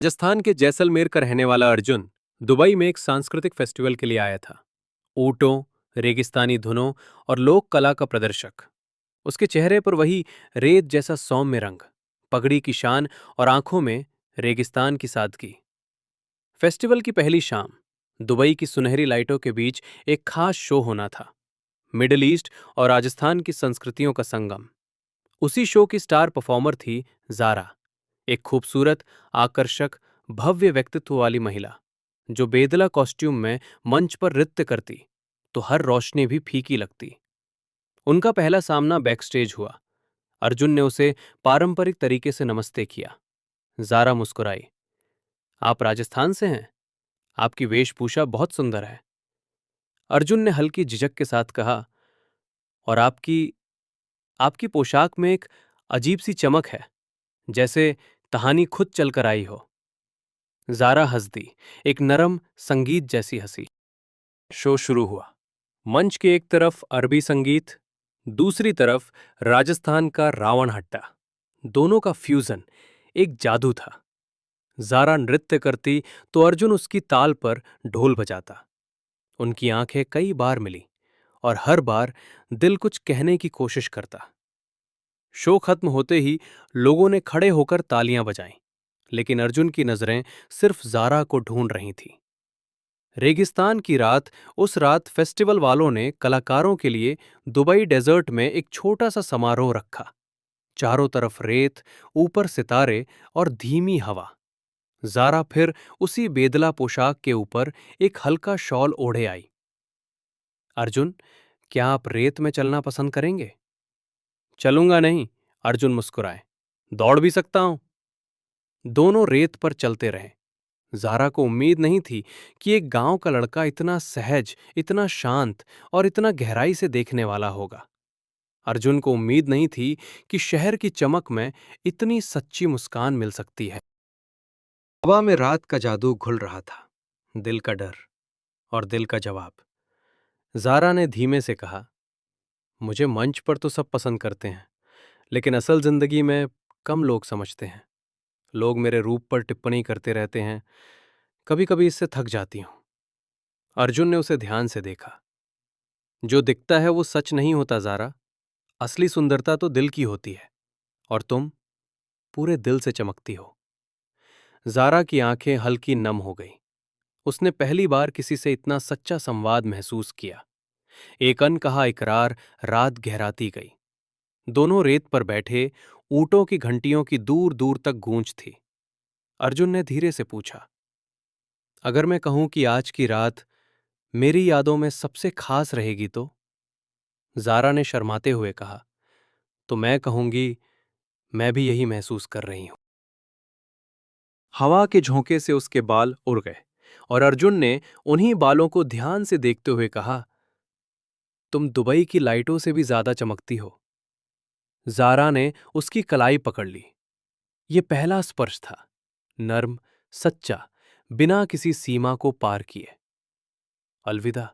राजस्थान के जैसलमेर का रहने वाला अर्जुन दुबई में एक सांस्कृतिक फेस्टिवल के लिए आया था। ऊंटों, रेगिस्तानी धुनों और लोक कला का प्रदर्शक। उसके चेहरे पर वही रेत जैसा सौम्य रंग, पगड़ी की शान और आंखों में रेगिस्तान की सादगी। फेस्टिवल की पहली शाम दुबई की सुनहरी लाइटों के बीच एक खास शो होना था। मिडिल ईस्ट और राजस्थान की संस्कृतियों का संगम। उसी शो की स्टार परफॉर्मर थी जारा, एक खूबसूरत, आकर्षक, भव्य व्यक्तित्व वाली महिला जो बेदला कॉस्ट्यूम में मंच पर नृत्य करती तो हर रोशनी भी फीकी लगती। उनका पहला सामना बैकस्टेज हुआ। अर्जुन ने उसे पारंपरिक तरीके से नमस्ते किया। जारा मुस्कुराई। आप राजस्थान से हैं? आपकी वेशभूषा बहुत सुंदर है। अर्जुन ने हल्की झिझक के साथ कहा, और आपकी आपकी पोशाक में एक अजीब सी चमक है, जैसे कहानी खुद चलकर आई हो। जारा हंस दी, एक नरम संगीत जैसी हंसी। शो शुरू हुआ। मंच के एक तरफ अरबी संगीत, दूसरी तरफ राजस्थान का रावण हट्टा। दोनों का फ्यूजन एक जादू था। जारा नृत्य करती तो अर्जुन उसकी ताल पर ढोल बजाता। उनकी आंखें कई बार मिली और हर बार दिल कुछ कहने की कोशिश करता। शो खत्म होते ही लोगों ने खड़े होकर तालियां बजाईं, लेकिन अर्जुन की नजरें सिर्फ जारा को ढूंढ रही थीं। रेगिस्तान की रात। उस रात फेस्टिवल वालों ने कलाकारों के लिए दुबई डेजर्ट में एक छोटा सा समारोह रखा। चारों तरफ रेत, ऊपर सितारे और धीमी हवा। जारा फिर उसी बेदला पोशाक के ऊपर एक हल्का शॉल ओढ़े आई। अर्जुन, क्या आप रेत में चलना पसंद करेंगे? चलूंगा नहीं, अर्जुन मुस्कुराए। दौड़ भी सकता हूं। दोनों रेत पर चलते रहे। जारा को उम्मीद नहीं थी कि एक गांव का लड़का इतना सहज, इतना शांत और इतना गहराई से देखने वाला होगा। अर्जुन को उम्मीद नहीं थी कि शहर की चमक में इतनी सच्ची मुस्कान मिल सकती है। हवा में रात का जादू घुल रहा था। दिल का डर और दिल का जवाब। जारा ने धीमे से कहा, मुझे मंच पर तो सब पसंद करते हैं, लेकिन असल जिंदगी में कम लोग समझते हैं। लोग मेरे रूप पर टिप्पणी करते रहते हैं। कभी कभी इससे थक जाती हूं। अर्जुन ने उसे ध्यान से देखा। जो दिखता है वो सच नहीं होता जारा। असली सुंदरता तो दिल की होती है, और तुम पूरे दिल से चमकती हो। जारा की आंखें हल्की नम हो गई। उसने पहली बार किसी से इतना सच्चा संवाद महसूस किया। एक अनकहा इकरार रात गहराती गई। दोनों रेत पर बैठे, ऊंटों की घंटियों की दूर दूर तक गूंज थी। अर्जुन ने धीरे से पूछा, अगर मैं कहूं कि आज की रात मेरी यादों में सबसे खास रहेगी तो? जारा ने शर्माते हुए कहा, तो मैं कहूंगी, मैं भी यही महसूस कर रही हूं। हवा के झोंके से उसके बाल उड़ गए और अर्जुन ने उन्हीं बालों को ध्यान से देखते हुए कहा, तुम दुबई की लाइटों से भी ज्यादा चमकती हो। जारा ने उसकी कलाई पकड़ ली। ये पहला स्पर्श था, नर्म, सच्चा, बिना किसी सीमा को पार किए। अलविदा,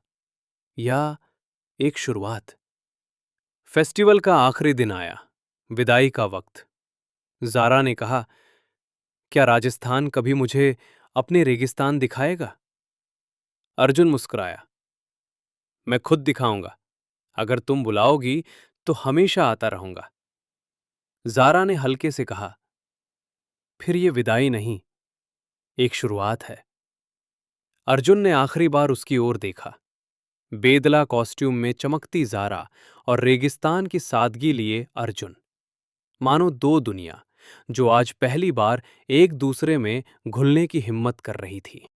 या एक शुरुआत। फेस्टिवल का आखिरी दिन आया, विदाई का वक्त। जारा ने कहा, क्या राजस्थान कभी मुझे अपने रेगिस्तान दिखाएगा? अर्जुन मुस्कुराया, मैं खुद दिखाऊंगा। अगर तुम बुलाओगी तो हमेशा आता रहूंगा। जारा ने हल्के से कहा, फिर ये विदाई नहीं, एक शुरुआत है। अर्जुन ने आखिरी बार उसकी ओर देखा। बेदला कॉस्ट्यूम में चमकती जारा और रेगिस्तान की सादगी लिए अर्जुन, मानो दो दुनिया जो आज पहली बार एक दूसरे में घुलने की हिम्मत कर रही थी।